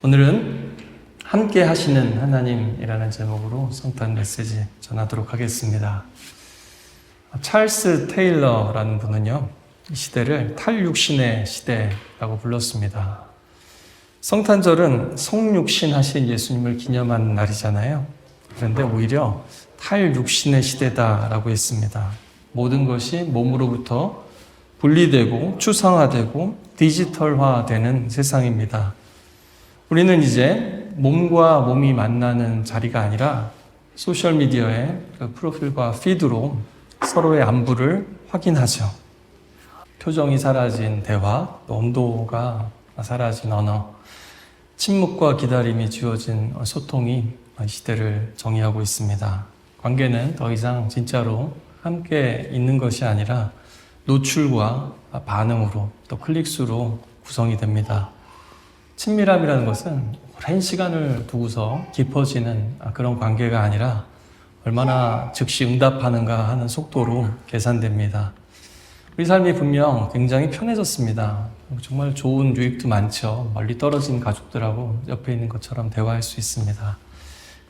오늘은 함께 하시는 하나님이라는 제목으로 성탄 메시지 전하도록 하겠습니다. 찰스 테일러라는 분은요, 이 시대를 탈육신의 시대라고 불렀습니다. 성탄절은 성육신 하신 예수님을 기념하는 날이잖아요. 그런데 오히려 탈육신의 시대다라고 했습니다. 모든 것이 몸으로부터 분리되고 추상화되고 디지털화되는 세상입니다. 우리는 이제 몸과 몸이 만나는 자리가 아니라 소셜미디어의 프로필과 피드로 서로의 안부를 확인하죠. 표정이 사라진 대화, 온도가 사라진 언어, 침묵과 기다림이 지워진 소통이 이 시대를 정의하고 있습니다. 관계는 더 이상 진짜로 함께 있는 것이 아니라 노출과 반응으로 또 클릭수로 구성이 됩니다. 친밀함이라는 것은 오랜 시간을 두고서 깊어지는 그런 관계가 아니라 얼마나 즉시 응답하는가 하는 속도로 계산됩니다. 우리 삶이 분명 굉장히 편해졌습니다. 정말 좋은 유익도 많죠. 멀리 떨어진 가족들하고 옆에 있는 것처럼 대화할 수 있습니다.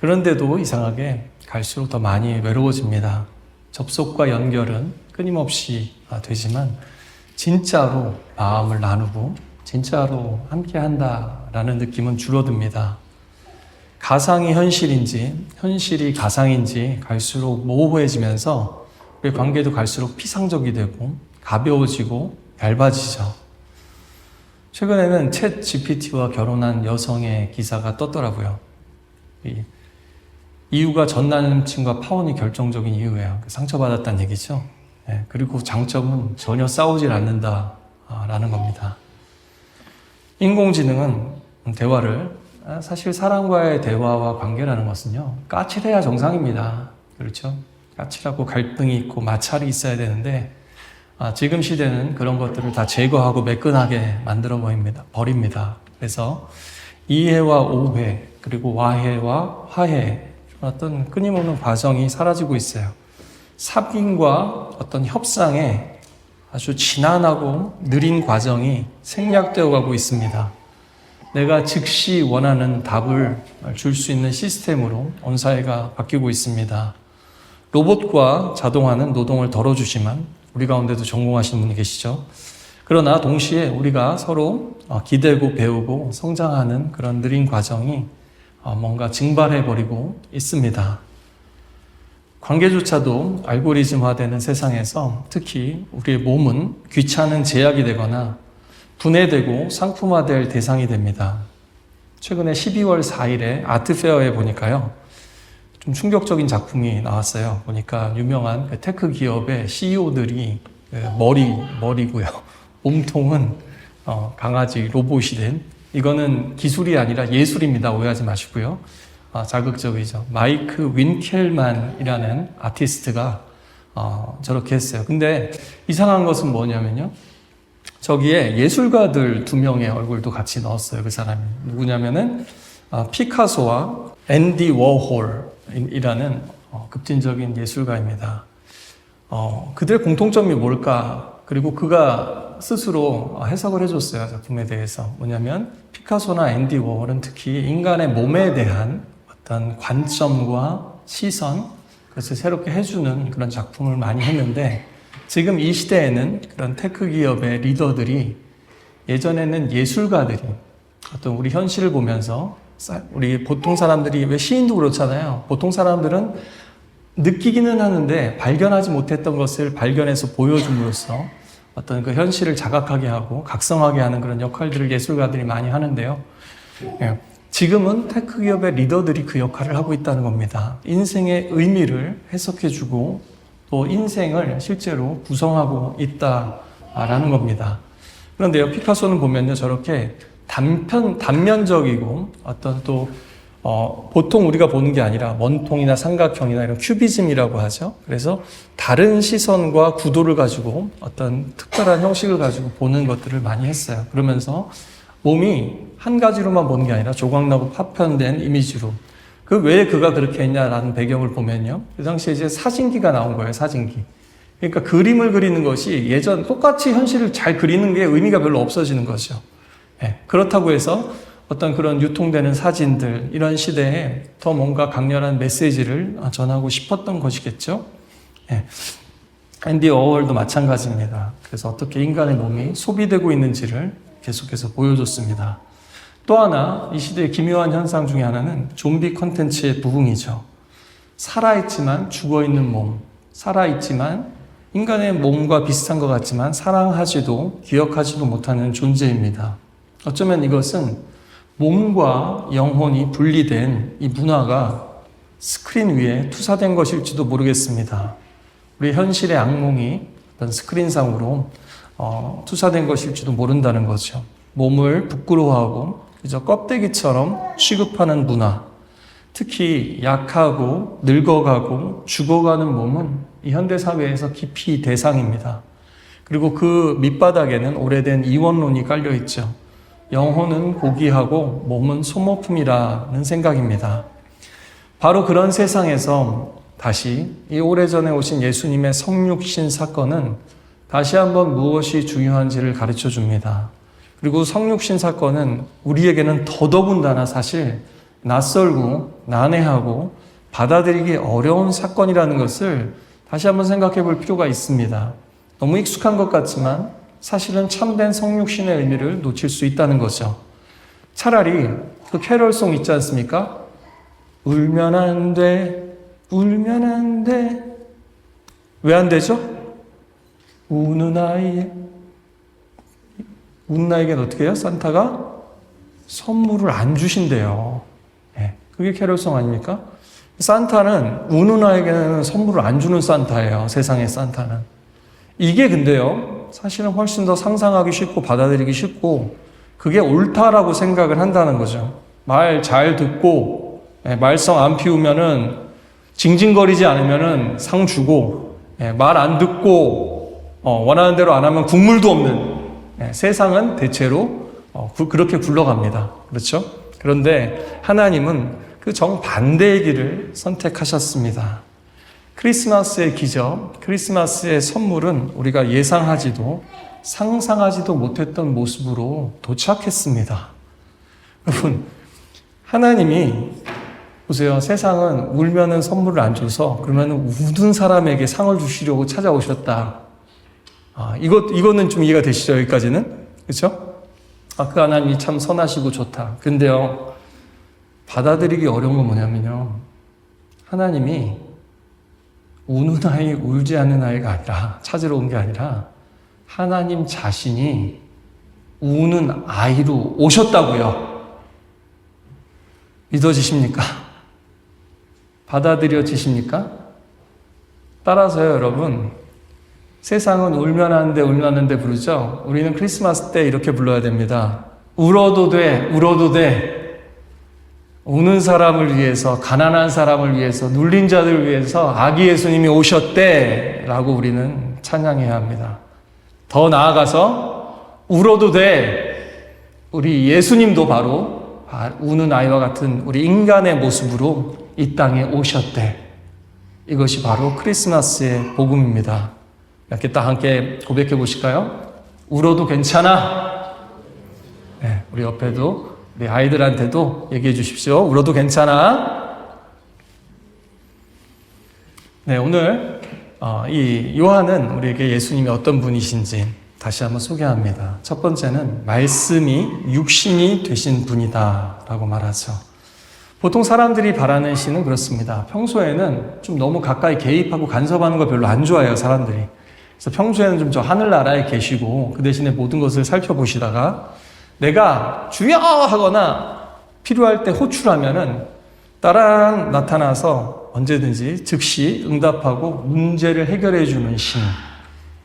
그런데도 이상하게 갈수록 더 많이 외로워집니다. 접속과 연결은 끊임없이 되지만 진짜로 마음을 나누고 진짜로 함께 한다라는 느낌은 줄어듭니다. 가상이 현실인지 현실이 가상인지 갈수록 모호해지면서 우리 관계도 갈수록 피상적이 되고 가벼워지고 얇아지죠. 최근에는 챗 GPT와 결혼한 여성의 기사가 떴더라고요. 이유가 전 남친과 파혼이 결정적인 이유예요. 상처받았다는 얘기죠. 그리고 장점은 전혀 싸우질 않는다라는 겁니다. 인공지능은 대화를, 사실 사람과의 대화와 관계라는 것은요, 까칠해야 정상입니다. 그렇죠? 까칠하고 갈등이 있고 마찰이 있어야 되는데 지금 시대는 그런 것들을 다 제거하고 매끈하게 만들어 버립니다. 그래서 이해와 오해, 그리고 와해와 화해, 어떤 끊임없는 과정이 사라지고 있어요. 삽인과 어떤 협상에 아주 지난하고 느린 과정이 생략되어 가고 있습니다. 내가 즉시 원하는 답을 줄 수 있는 시스템으로 온 사회가 바뀌고 있습니다. 로봇과 자동화는 노동을 덜어주지만 우리 가운데도 전공하시는 분이 계시죠. 그러나 동시에 우리가 서로 기대고 배우고 성장하는 그런 느린 과정이 뭔가 증발해버리고 있습니다. 관계조차도 알고리즘화되는 세상에서 특히 우리의 몸은 귀찮은 제약이 되거나 분해되고 상품화될 대상이 됩니다. 최근에 12월 4일에 아트페어에 보니까요, 좀 충격적인 작품이 나왔어요. 보니까 유명한 테크 기업의 CEO들이 머리고요. 몸통은 강아지 로봇이 된, 이거는 기술이 아니라 예술입니다. 오해하지 마시고요. 자극적이죠. 마이크 윈켈만이라는 아티스트가 저렇게 했어요. 근데 이상한 것은 뭐냐면요, 저기에 예술가들 2명의 얼굴도 같이 넣었어요. 그 사람이 누구냐면은 피카소와 앤디 워홀이라는 급진적인 예술가입니다. 그들의 공통점이 뭘까? 그리고 그가 스스로 해석을 해줬어요. 작품에 대해서. 뭐냐면 피카소나 앤디 워홀은 특히 인간의 몸에 대한 어떤 관점과 시선, 그것을 새롭게 해주는 그런 작품을 많이 했는데, 지금 이 시대에는 그런 테크 기업의 리더들이 예전에는 예술가들이 어떤 우리 현실을 보면서, 우리 보통 사람들이 왜 시인도 그렇잖아요. 보통 사람들은 느끼기는 하는데 발견하지 못했던 것을 발견해서 보여줌으로써 어떤 그 현실을 자각하게 하고 각성하게 하는 그런 역할들을 예술가들이 많이 하는데요. 지금은 테크 기업의 리더들이 그 역할을 하고 있다는 겁니다. 인생의 의미를 해석해주고 또 인생을 실제로 구성하고 있다라는 겁니다. 그런데요, 피카소는 보면요, 저렇게 단면적이고 어떤 또 보통 우리가 보는 게 아니라 원통이나 삼각형이나 이런 큐비즘이라고 하죠. 그래서 다른 시선과 구도를 가지고 어떤 특별한 형식을 가지고 보는 것들을 많이 했어요. 그러면서 몸이 한 가지로만 보는 게 아니라 조각나고 파편된 이미지로, 그 왜 그가 그렇게 했냐라는 배경을 보면요, 그 당시에 이제 사진기가 나온 거예요. 사진기. 그러니까 그림을 그리는 것이 예전 똑같이 현실을 잘 그리는 게 의미가 별로 없어지는 거죠. 그렇다고 해서 어떤 그런 유통되는 사진들, 이런 시대에 더 뭔가 강렬한 메시지를 전하고 싶었던 것이겠죠. 예. 앤디 워홀도 마찬가지입니다. 그래서 어떻게 인간의 몸이 소비되고 있는지를 계속해서 보여줬습니다. 또 하나, 이 시대의 기묘한 현상 중에 하나는 좀비 콘텐츠의 부흥이죠. 살아있지만 죽어있는 몸, 살아있지만 인간의 몸과 비슷한 것 같지만 사랑하지도 기억하지도 못하는 존재입니다. 어쩌면 이것은 몸과 영혼이 분리된 이 문화가 스크린 위에 투사된 것일지도 모르겠습니다. 우리 현실의 악몽이 어떤 스크린상으로 투사된 것일지도 모른다는 거죠. 몸을 부끄러워하고 그저 껍데기처럼 취급하는 문화, 특히 약하고 늙어가고 죽어가는 몸은 이 현대사회에서 깊이 대상입니다. 그리고 그 밑바닥에는 오래된 이원론이 깔려있죠. 영혼은 고귀하고 몸은 소모품이라는 생각입니다. 바로 그런 세상에서 다시 이 오래전에 오신 예수님의 성육신 사건은 다시 한번 무엇이 중요한지를 가르쳐 줍니다. 그리고 성육신 사건은 우리에게는 더더군다나 사실 낯설고 난해하고 받아들이기 어려운 사건이라는 것을 다시 한번 생각해 볼 필요가 있습니다. 너무 익숙한 것 같지만 사실은 참된 성육신의 의미를 놓칠 수 있다는 거죠. 차라리 그 캐럴송 있지 않습니까? 울면 안 돼, 울면 안 돼. 왜 안 되죠? 우는 아이에겐 어떻게 해요? 산타가 선물을 안 주신대요. 네, 그게 캐럴송 아닙니까? 산타는 우는 아이에게는 선물을 안 주는 산타예요. 세상의 산타는. 이게 근데요, 사실은 훨씬 더 상상하기 쉽고 받아들이기 쉽고 그게 옳다라고 생각을 한다는 거죠. 말 잘 듣고 말썽 안 피우면은 징징거리지 않으면은 상 주고 말 안 듣고 원하는 대로 안 하면 국물도 없는 세상은 대체로 그렇게 굴러갑니다. 그렇죠? 그런데 하나님은 그 정반대의 길을 선택하셨습니다. 크리스마스의 기적, 크리스마스의 선물은 우리가 예상하지도 상상하지도 못했던 모습으로 도착했습니다. 여러분, 하나님이 보세요. 세상은 울면은 선물을 안 줘서 그러면 우는 사람에게 상을 주시려고 찾아오셨다. 이거는 좀 이해가 되시죠? 여기까지는? 그렇죠? 그 하나님이 참 선하시고 좋다. 근데요, 받아들이기 어려운 건 뭐냐면요. 하나님이 우는 아이, 울지 않는 아이가 아니라, 찾으러 온 게 아니라, 하나님 자신이 우는 아이로 오셨다고요. 믿어지십니까? 받아들여지십니까? 따라서요, 여러분. 세상은 울면 안 돼, 울면 안 돼 부르죠? 우리는 크리스마스 때 이렇게 불러야 됩니다. 울어도 돼, 울어도 돼. 우는 사람을 위해서, 가난한 사람을 위해서, 눌린 자들을 위해서 아기 예수님이 오셨대 라고 우리는 찬양해야 합니다. 더 나아가서 울어도 돼. 우리 예수님도 바로 우는 아이와 같은 우리 인간의 모습으로 이 땅에 오셨대. 이것이 바로 크리스마스의 복음입니다. 이렇게 딱 함께 고백해 보실까요? 울어도 괜찮아. 네, 우리 옆에도 우리 아이들한테도 얘기해 주십시오. 울어도 괜찮아. 네, 오늘 이 요한은 우리에게 예수님이 어떤 분이신지 다시 한번 소개합니다. 첫 번째는 말씀이 육신이 되신 분이다 라고 말하죠. 보통 사람들이 바라는 시는 그렇습니다. 평소에는 좀 너무 가까이 개입하고 간섭하는 거 별로 안 좋아해요, 사람들이. 그래서 평소에는 좀 저 하늘나라에 계시고 그 대신에 모든 것을 살펴보시다가 내가 주여 하거나 필요할 때 호출하면은 따란 나타나서 언제든지 즉시 응답하고 문제를 해결해 주는 신.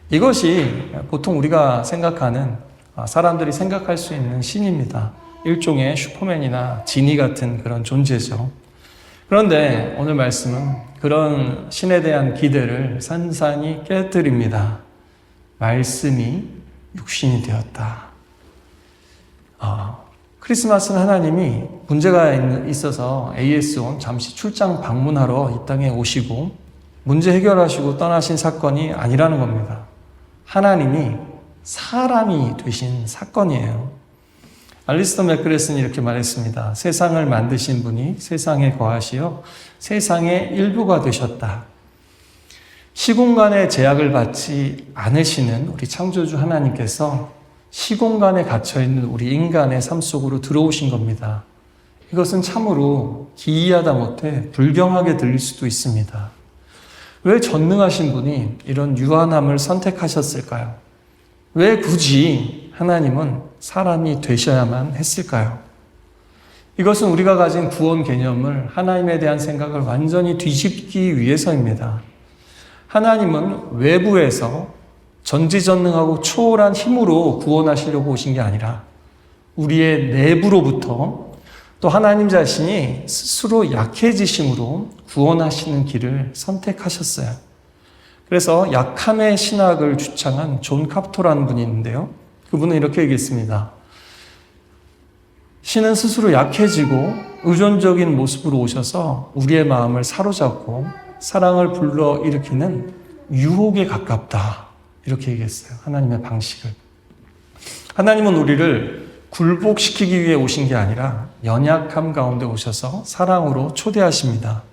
이것이 보통 우리가 생각하는, 사람들이 생각할 수 있는 신입니다. 일종의 슈퍼맨이나 지니 같은 그런 존재죠. 그런데 오늘 말씀은 그런 신에 대한 기대를 산산이 깨뜨립니다. 말씀이 육신이 되었다. 크리스마스는 하나님이 문제가 있어서 AS1 잠시 출장 방문하러 이 땅에 오시고 문제 해결하시고 떠나신 사건이 아니라는 겁니다. 하나님이 사람이 되신 사건이에요. 알리스터 맥그레스는 이렇게 말했습니다. 세상을 만드신 분이 세상에 거하시어 세상의 일부가 되셨다. 시공간의 제약을 받지 않으시는 우리 창조주 하나님께서 시공간에 갇혀있는 우리 인간의 삶 속으로 들어오신 겁니다. 이것은 참으로 기이하다 못해 불경하게 들릴 수도 있습니다. 왜 전능하신 분이 이런 유한함을 선택하셨을까요? 왜 굳이 하나님은 사람이 되셔야만 했을까요? 이것은 우리가 가진 구원 개념을 하나님에 대한 생각을 완전히 뒤집기 위해서입니다. 하나님은 외부에서 전지전능하고 초월한 힘으로 구원하시려고 오신 게 아니라 우리의 내부로부터 또 하나님 자신이 스스로 약해지심으로 구원하시는 길을 선택하셨어요. 그래서 약함의 신학을 주창한 존 카프토라는 분이 있는데요. 그분은 이렇게 얘기했습니다. 신은 스스로 약해지고 의존적인 모습으로 오셔서 우리의 마음을 사로잡고 사랑을 불러일으키는 유혹에 가깝다. 이렇게 얘기했어요. 하나님의 방식을. 하나님은 우리를 굴복시키기 위해 오신 게 아니라 연약함 가운데 오셔서 사랑으로 초대하십니다.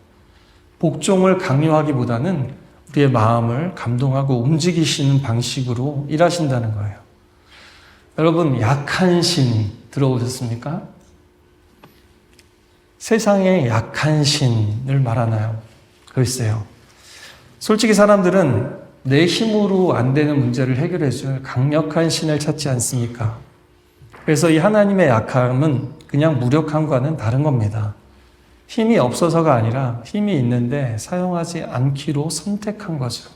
복종을 강요하기보다는 우리의 마음을 감동하고 움직이시는 방식으로 일하신다는 거예요. 여러분, 약한 신 들어오셨습니까? 세상에 약한 신을 말하나요? 글쎄요. 솔직히 사람들은 내 힘으로 안 되는 문제를 해결해 줄 강력한 신을 찾지 않습니까? 그래서 이 하나님의 약함은 그냥 무력함과는 다른 겁니다. 힘이 없어서가 아니라 힘이 있는데 사용하지 않기로 선택한 거죠.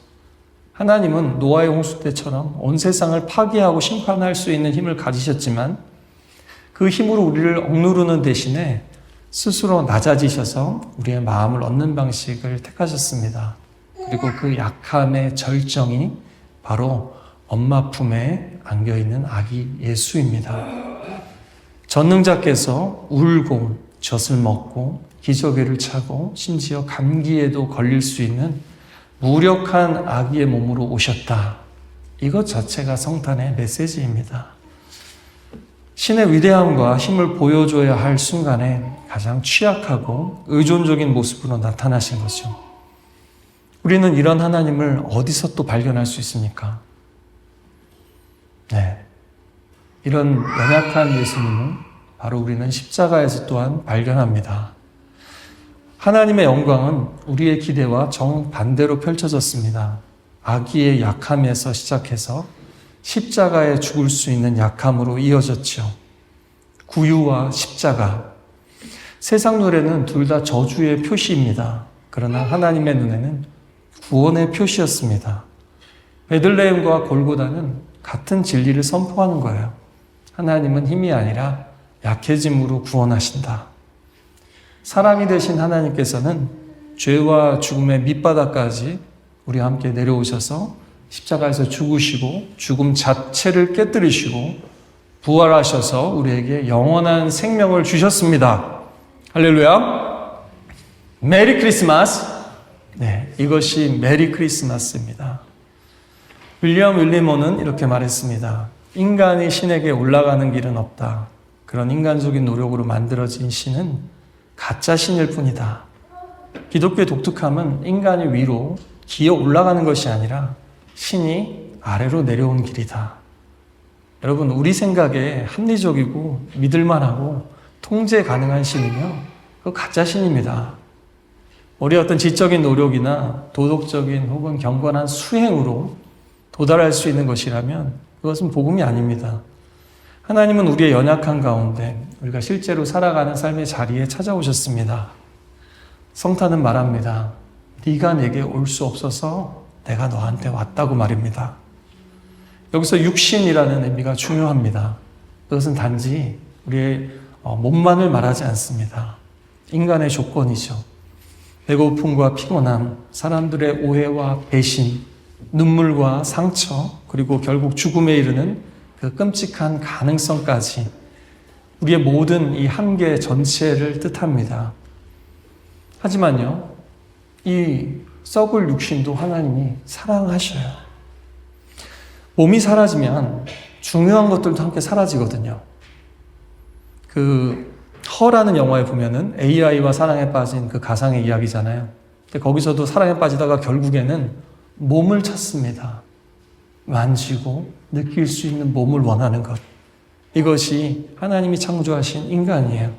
하나님은 노아의 홍수 때처럼 온 세상을 파괴하고 심판할 수 있는 힘을 가지셨지만 그 힘으로 우리를 억누르는 대신에 스스로 낮아지셔서 우리의 마음을 얻는 방식을 택하셨습니다. 그리고 그 약함의 절정이 바로 엄마 품에 안겨있는 아기 예수입니다. 전능자께서 울고 젖을 먹고 기저귀를 차고 심지어 감기에도 걸릴 수 있는 무력한 아기의 몸으로 오셨다. 이것 자체가 성탄의 메시지입니다. 신의 위대함과 힘을 보여줘야 할 순간에 가장 취약하고 의존적인 모습으로 나타나신 거죠. 우리는 이런 하나님을 어디서 또 발견할 수 있습니까? 네. 이런 연약한 예수님은 바로 우리는 십자가에서 또한 발견합니다. 하나님의 영광은 우리의 기대와 정반대로 펼쳐졌습니다. 아기의 약함에서 시작해서 십자가에 죽을 수 있는 약함으로 이어졌죠. 구유와 십자가. 세상 눈에는 둘 다 저주의 표시입니다. 그러나 하나님의 눈에는 구원의 표시였습니다. 베들레헴과 골고다는 같은 진리를 선포하는 거예요. 하나님은 힘이 아니라 약해짐으로 구원하신다. 사람이 되신 하나님께서는 죄와 죽음의 밑바닥까지 우리와 함께 내려오셔서 십자가에서 죽으시고 죽음 자체를 깨뜨리시고 부활하셔서 우리에게 영원한 생명을 주셨습니다. 할렐루야. 메리 크리스마스. 네, 이것이 메리 크리스마스입니다. 윌리엄 윌리모는 이렇게 말했습니다. 인간이 신에게 올라가는 길은 없다. 그런 인간적인 노력으로 만들어진 신은 가짜 신일 뿐이다. 기독교의 독특함은 인간이 위로 기어 올라가는 것이 아니라 신이 아래로 내려온 길이다. 여러분, 우리 생각에 합리적이고 믿을만하고 통제 가능한 신은요, 그거 가짜 신입니다. 우리의 어떤 지적인 노력이나 도덕적인 혹은 경건한 수행으로 도달할 수 있는 것이라면 그것은 복음이 아닙니다. 하나님은 우리의 연약한 가운데 우리가 실제로 살아가는 삶의 자리에 찾아오셨습니다. 성탄은 말합니다. 네가 내게 올 수 없어서 내가 너한테 왔다고 말입니다. 여기서 육신이라는 의미가 중요합니다. 그것은 단지 우리의 몸만을 말하지 않습니다. 인간의 조건이죠. 배고픔과 피곤함, 사람들의 오해와 배신, 눈물과 상처, 그리고 결국 죽음에 이르는 그 끔찍한 가능성까지 우리의 모든 이 한계 전체를 뜻합니다. 하지만요, 이 썩을 육신도 하나님이 사랑하셔요. 몸이 사라지면 중요한 것들도 함께 사라지거든요. 허라는 영화에 보면은 AI와 사랑에 빠진 그 가상의 이야기잖아요. 근데 거기서도 사랑에 빠지다가 결국에는 몸을 찾습니다. 만지고 느낄 수 있는 몸을 원하는 것. 이것이 하나님이 창조하신 인간이에요.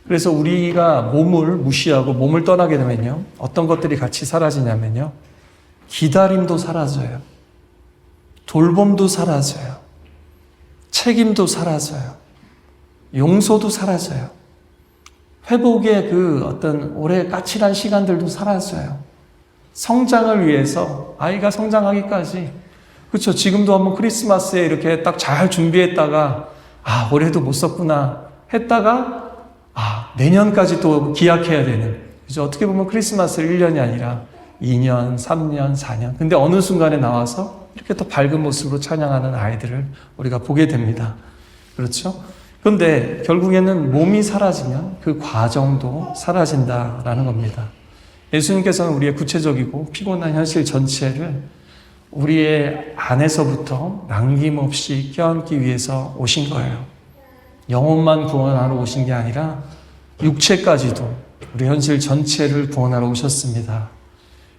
그래서 우리가 몸을 무시하고 몸을 떠나게 되면요, 어떤 것들이 같이 사라지냐면요, 기다림도 사라져요. 돌봄도 사라져요. 책임도 사라져요. 용서도 사라져요. 회복의 그 어떤 오래 까칠한 시간들도 사라져요. 성장을 위해서 아이가 성장하기까지, 그렇죠. 지금도 한번 크리스마스에 이렇게 딱 잘 준비했다가 올해도 못 썼구나 했다가 내년까지 또 기약해야 되는, 그죠. 어떻게 보면 크리스마스를 1년이 아니라 2년, 3년, 4년. 근데 어느 순간에 나와서 이렇게 또 밝은 모습으로 찬양하는 아이들을 우리가 보게 됩니다. 그렇죠? 그런데 결국에는 몸이 사라지면 그 과정도 사라진다라는 겁니다. 예수님께서는 우리의 구체적이고 피곤한 현실 전체를 우리의 안에서부터 남김없이 껴안기 위해서 오신 거예요. 영혼만 구원하러 오신 게 아니라 육체까지도 우리 현실 전체를 구원하러 오셨습니다.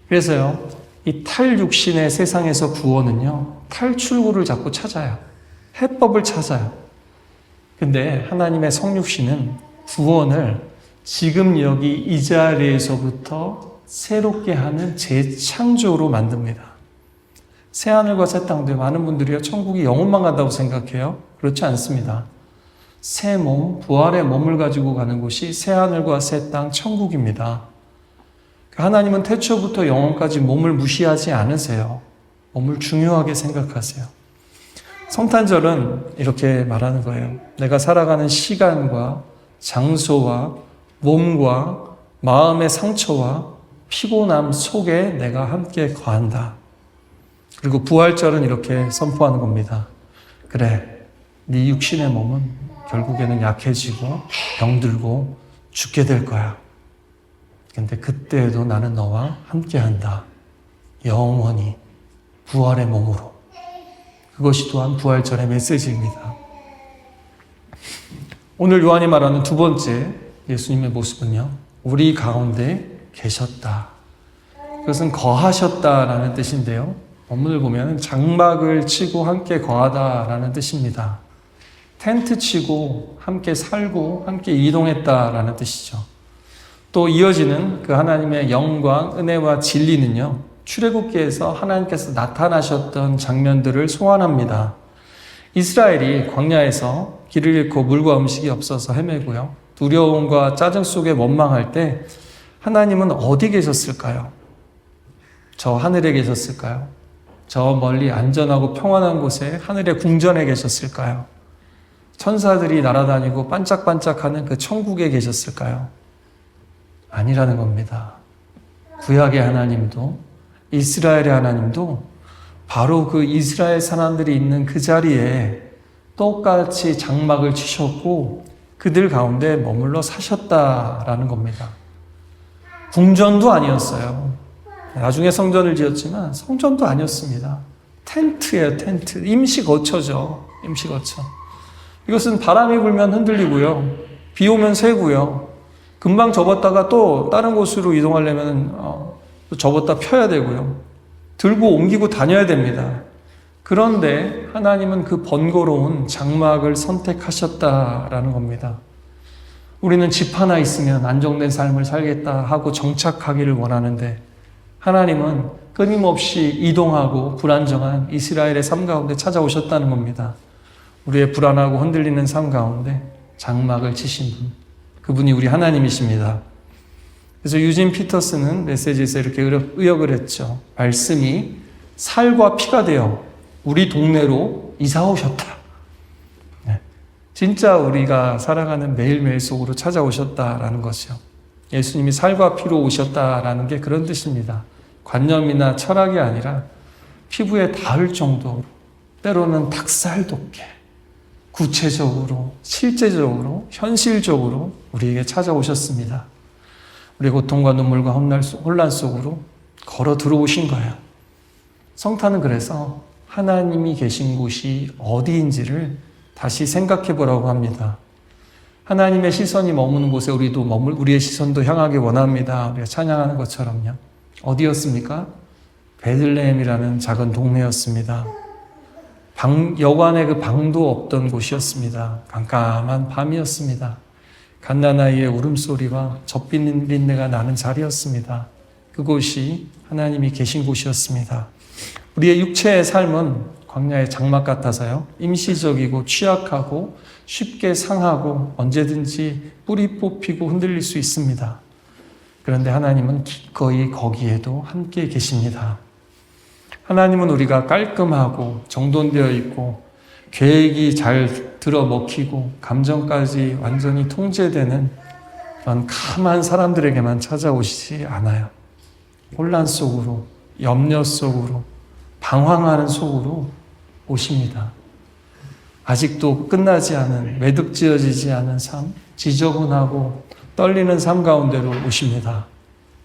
그래서요, 이 탈육신의 세상에서 구원은요, 탈출구를 자꾸 찾아요. 해법을 찾아요. 근데 하나님의 성육신은 구원을 지금 여기 이 자리에서부터 새롭게 하는 재창조로 만듭니다. 새하늘과 새 땅도 많은 분들이요, 천국이 영혼만 간다고 생각해요. 그렇지 않습니다. 새 몸, 부활의 몸을 가지고 가는 곳이 새하늘과 새 땅, 천국입니다. 하나님은 태초부터 영혼까지 몸을 무시하지 않으세요. 몸을 중요하게 생각하세요. 성탄절은 이렇게 말하는 거예요. 내가 살아가는 시간과 장소와 몸과 마음의 상처와 피곤함 속에 내가 함께 거한다. 그리고 부활절은 이렇게 선포하는 겁니다. 그래, 네 육신의 몸은 결국에는 약해지고 병들고 죽게 될 거야. 근데 그때에도 나는 너와 함께한다. 영원히 부활의 몸으로. 그것이 또한 부활절의 메시지입니다. 오늘 요한이 말하는 두 번째 예수님의 모습은요, 우리 가운데 계셨다. 그것은 거하셨다라는 뜻인데요, 본문을 보면 장막을 치고 함께 거하다라는 뜻입니다. 텐트 치고 함께 살고 함께 이동했다라는 뜻이죠. 또 이어지는 그 하나님의 영광, 은혜와 진리는요, 출애굽기에서 하나님께서 나타나셨던 장면들을 소환합니다. 이스라엘이 광야에서 길을 잃고 물과 음식이 없어서 헤매고요, 두려움과 짜증 속에 원망할 때 하나님은 어디 계셨을까요? 저 하늘에 계셨을까요? 저 멀리 안전하고 평안한 곳에 하늘의 궁전에 계셨을까요? 천사들이 날아다니고 반짝반짝하는 그 천국에 계셨을까요? 아니라는 겁니다. 구약의 하나님도 이스라엘의 하나님도 바로 그 이스라엘 사람들이 있는 그 자리에 똑같이 장막을 치셨고 그들 가운데 머물러 사셨다라는 겁니다. 궁전도 아니었어요. 나중에 성전을 지었지만 성전도 아니었습니다. 텐트예요, 텐트. 임시 거처죠. 임시 거처. 이것은 바람이 불면 흔들리고요, 비 오면 새고요, 금방 접었다가 또 다른 곳으로 이동하려면 또 접었다 펴야 되고요, 들고 옮기고 다녀야 됩니다. 그런데 하나님은 그 번거로운 장막을 선택하셨다라는 겁니다. 우리는 집 하나 있으면 안정된 삶을 살겠다 하고 정착하기를 원하는데 하나님은 끊임없이 이동하고 불안정한 이스라엘의 삶 가운데 찾아오셨다는 겁니다. 우리의 불안하고 흔들리는 삶 가운데 장막을 치신 분, 그분이 우리 하나님이십니다. 그래서 유진 피터스는 메시지에서 이렇게 의역을 했죠. 말씀이 살과 피가 되어 우리 동네로 이사 오셨다. 네. 진짜 우리가 살아가는 매일매일 속으로 찾아오셨다라는 것이요. 예수님이 살과 피로 오셨다라는 게 그런 뜻입니다. 관념이나 철학이 아니라 피부에 닿을 정도로, 때로는 닭살 돋게 구체적으로, 실제적으로, 현실적으로 우리에게 찾아오셨습니다. 우리의 고통과 눈물과 혼란 속으로 걸어 들어오신 거예요. 성탄은 그래서 하나님이 계신 곳이 어디인지를 다시 생각해 보라고 합니다. 하나님의 시선이 머무는 곳에 우리의 시선도 향하기 원합니다. 우리가 찬양하는 것처럼요. 어디였습니까? 베들레헴이라는 작은 동네였습니다. 여관에 그 방도 없던 곳이었습니다. 깜깜한 밤이었습니다. 갓난아이의 울음소리와 젖비린내가 나는 자리였습니다. 그곳이 하나님이 계신 곳이었습니다. 우리의 육체의 삶은 광야의 장막 같아서요. 임시적이고 취약하고 쉽게 상하고 언제든지 뿌리 뽑히고 흔들릴 수 있습니다. 그런데 하나님은 기꺼이 거기에도 함께 계십니다. 하나님은 우리가 깔끔하고 정돈되어 있고 계획이 잘 들어먹히고 감정까지 완전히 통제되는 그런 캄한 사람들에게만 찾아오시지 않아요. 혼란 속으로, 염려 속으로, 방황하는 속으로 오십니다. 아직도 끝나지 않은, 매듭지어지지 않은 삶, 지저분하고 떨리는 삶 가운데로 오십니다.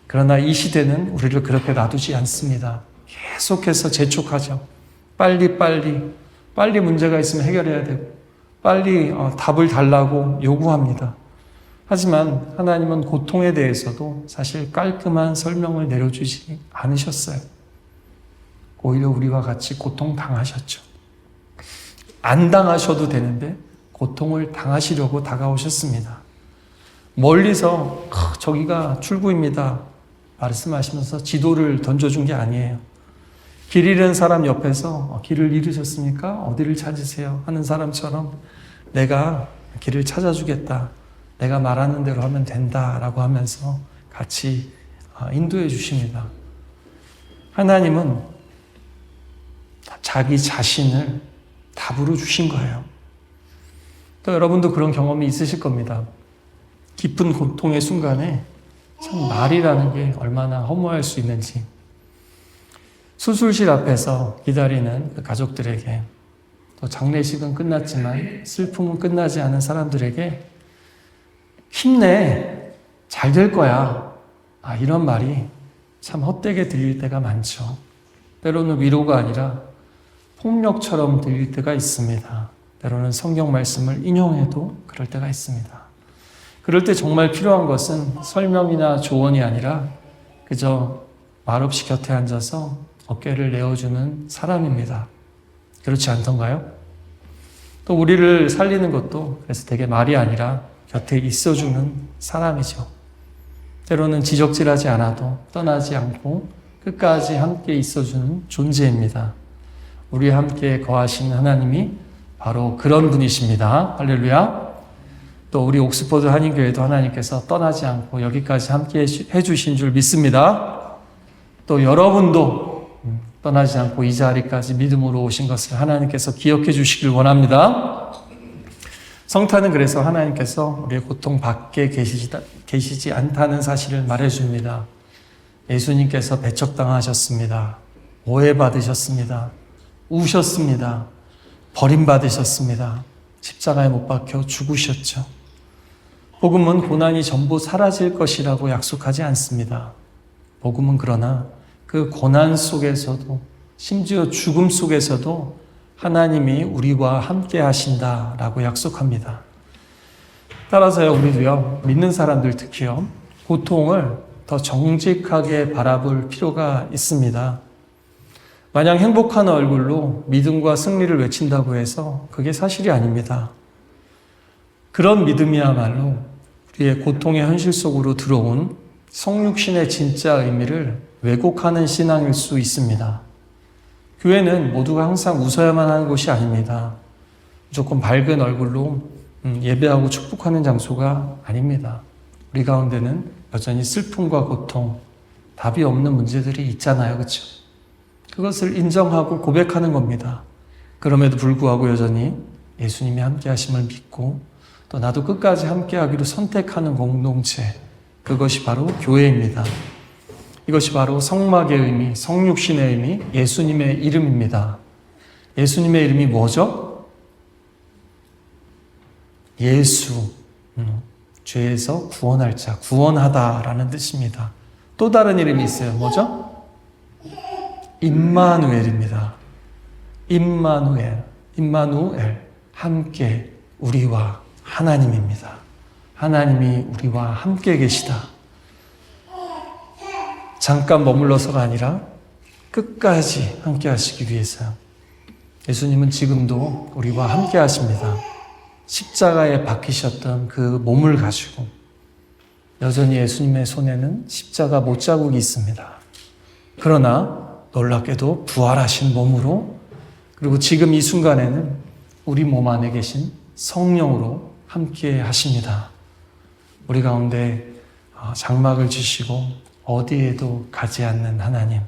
그러나 이 시대는 우리를 그렇게 놔두지 않습니다. 계속해서 재촉하죠. 빨리 문제가 있으면 해결해야 되고, 빨리 답을 달라고 요구합니다. 하지만 하나님은 고통에 대해서도 사실 깔끔한 설명을 내려주지 않으셨어요. 오히려 우리와 같이 고통 당하셨죠. 안 당하셔도 되는데 고통을 당하시려고 다가오셨습니다. 멀리서 저기가 출구입니다 말씀하시면서 지도를 던져준 게 아니에요. 길 잃은 사람 옆에서 길을 잃으셨습니까? 어디를 찾으세요? 하는 사람처럼 내가 길을 찾아주겠다. 내가 말하는 대로 하면 된다라고 하면서 같이 인도해 주십니다. 하나님은 자기 자신을 답으로 주신 거예요. 또 여러분도 그런 경험이 있으실 겁니다. 깊은 고통의 순간에 참 말이라는 게 얼마나 허무할 수 있는지. 수술실 앞에서 기다리는 그 가족들에게, 또 장례식은 끝났지만 슬픔은 끝나지 않은 사람들에게 힘내, 잘 될 거야. 이런 말이 참 헛되게 들릴 때가 많죠. 때로는 위로가 아니라 폭력처럼 들릴 때가 있습니다. 때로는 성경 말씀을 인용해도 그럴 때가 있습니다. 그럴 때 정말 필요한 것은 설명이나 조언이 아니라 그저 말없이 곁에 앉아서 어깨를 내어주는 사람입니다. 그렇지 않던가요? 또 우리를 살리는 것도 그래서 되게 말이 아니라 곁에 있어주는 사람이죠. 때로는 지적질하지 않아도 떠나지 않고 끝까지 함께 있어주는 존재입니다. 우리와 함께 거하시는 하나님이 바로 그런 분이십니다. 할렐루야. 또 우리 옥스퍼드 한인교회도 하나님께서 떠나지 않고 여기까지 함께 해주신 줄 믿습니다. 또 여러분도 떠나지 않고 이 자리까지 믿음으로 오신 것을 하나님께서 기억해 주시길 원합니다. 성탄은 그래서 하나님께서 우리의 고통 밖에 계시지 않다는 사실을 말해줍니다. 예수님께서 배척당하셨습니다. 오해받으셨습니다. 우셨습니다. 버림받으셨습니다. 십자가에 못 박혀 죽으셨죠. 복음은 고난이 전부 사라질 것이라고 약속하지 않습니다. 복음은 그러나 그 고난 속에서도, 심지어 죽음 속에서도 하나님이 우리와 함께 하신다라고 약속합니다. 따라서요, 우리도요, 믿는 사람들 특히요, 고통을 더 정직하게 바라볼 필요가 있습니다. 마냥 행복한 얼굴로 믿음과 승리를 외친다고 해서 그게 사실이 아닙니다. 그런 믿음이야말로 우리의 고통의 현실 속으로 들어온 성육신의 진짜 의미를 왜곡하는 신앙일 수 있습니다. 교회는 모두가 항상 웃어야만 하는 곳이 아닙니다. 무조건 밝은 얼굴로 예배하고 축복하는 장소가 아닙니다. 우리 가운데는 여전히 슬픔과 고통, 답이 없는 문제들이 있잖아요. 그렇죠? 그것을 인정하고 고백하는 겁니다. 그럼에도 불구하고 여전히 예수님이 함께 하심을 믿고 또 나도 끝까지 함께 하기로 선택하는 공동체, 그것이 바로 교회입니다. 이것이 바로 성막의 의미, 성육신의 의미, 예수님의 이름입니다. 예수님의 이름이 뭐죠? 예수, 죄에서 구원할 자, 구원하다라는 뜻입니다. 또 다른 이름이 있어요. 뭐죠? 임마누엘입니다. 임마누엘, 함께 우리와 하나님입니다. 하나님이 우리와 함께 계시다. 잠깐 머물러서가 아니라 끝까지 함께 하시기 위해서요. 예수님은 지금도 우리와 함께 하십니다. 십자가에 박히셨던 그 몸을 가지고 여전히 예수님의 손에는 십자가 못자국이 있습니다. 그러나 놀랍게도 부활하신 몸으로, 그리고 지금 이 순간에는 우리 몸 안에 계신 성령으로 함께 하십니다. 우리 가운데 장막을 주시고 어디에도 가지 않는 하나님,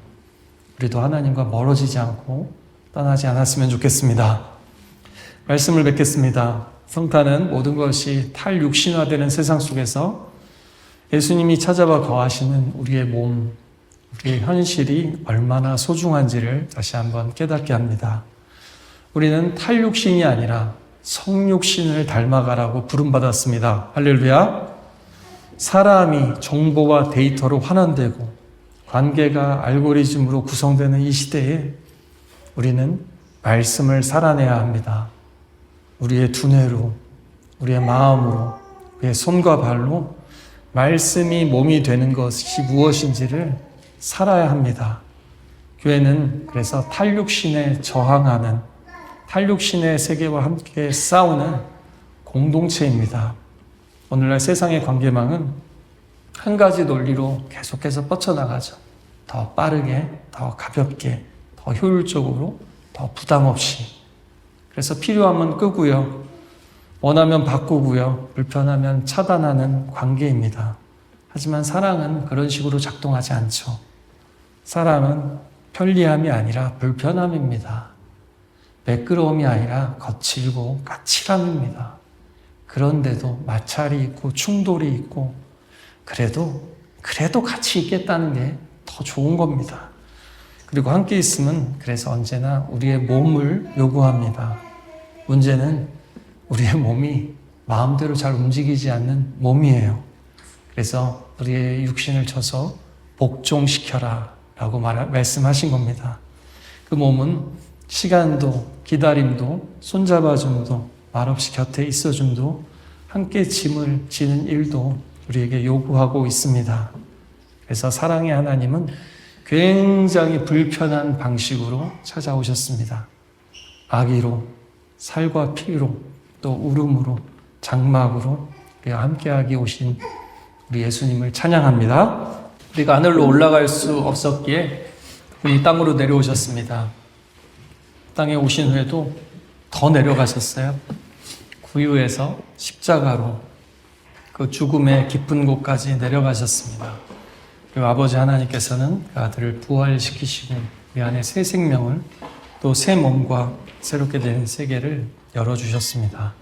우리도 하나님과 멀어지지 않고 떠나지 않았으면 좋겠습니다. 말씀을 뵙겠습니다. 성탄은 모든 것이 탈육신화되는 세상 속에서 예수님이 찾아와 거하시는 우리의 몸, 우리의 현실이 얼마나 소중한지를 다시 한번 깨닫게 합니다. 우리는 탈육신이 아니라 성육신을 닮아가라고 부름받았습니다. 할렐루야. 사람이 정보와 데이터로 환원되고 관계가 알고리즘으로 구성되는 이 시대에 우리는 말씀을 살아내야 합니다. 우리의 두뇌로, 우리의 마음으로, 우리의 손과 발로 말씀이 몸이 되는 것이 무엇인지를 살아야 합니다. 교회는 그래서 탈육신에 저항하는, 탈육신의 세계와 함께 싸우는 공동체입니다. 오늘날 세상의 관계망은 한 가지 논리로 계속해서 뻗쳐나가죠. 더 빠르게, 더 가볍게, 더 효율적으로, 더 부담 없이. 그래서 필요하면 끄고요. 원하면 바꾸고요. 불편하면 차단하는 관계입니다. 하지만 사랑은 그런 식으로 작동하지 않죠. 사랑은 편리함이 아니라 불편함입니다. 매끄러움이 아니라 거칠고 까칠함입니다. 그런데도 마찰이 있고 충돌이 있고 그래도 같이 있겠다는 게 더 좋은 겁니다. 그리고 함께 있으면 그래서 언제나 우리의 몸을 요구합니다. 문제는 우리의 몸이 마음대로 잘 움직이지 않는 몸이에요. 그래서 우리의 육신을 쳐서 복종시켜라 라고 말씀하신 겁니다. 그 몸은 시간도 기다림도 손잡아줌도 말없이 곁에 있어줌도 함께 짐을 지는 일도 우리에게 요구하고 있습니다. 그래서 사랑의 하나님은 굉장히 불편한 방식으로 찾아오셨습니다. 아기로, 살과 피로, 또 울음으로, 장막으로 우리와 함께하기 오신 우리 예수님을 찬양합니다. 우리가 하늘로 올라갈 수 없었기에 이 땅으로 내려오셨습니다. 땅에 오신 후에도 더 내려가셨어요. 구유에서 십자가로 그 죽음의 깊은 곳까지 내려가셨습니다. 그리고 아버지 하나님께서는 그 아들을 부활시키시고 우리 안에 새 생명을, 또 새 몸과 새롭게 되는 세계를 열어주셨습니다.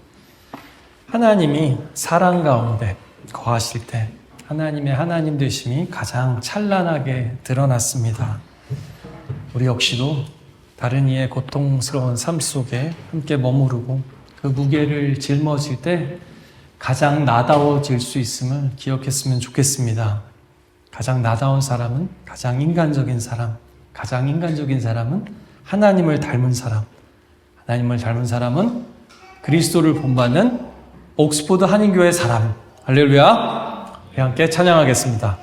하나님이 사랑 가운데 거하실 때 하나님의 하나님 되심이 가장 찬란하게 드러났습니다. 우리 역시도 다른 이의 고통스러운 삶 속에 함께 머무르고 그 무게를 짊어질 때 가장 나다워질 수 있음을 기억했으면 좋겠습니다. 가장 나다운 사람은 가장 인간적인 사람, 가장 인간적인 사람은 하나님을 닮은 사람, 하나님을 닮은 사람은 그리스도를 본받는 옥스포드 한인교회 사람. 할렐루야! 우리 함께 찬양하겠습니다.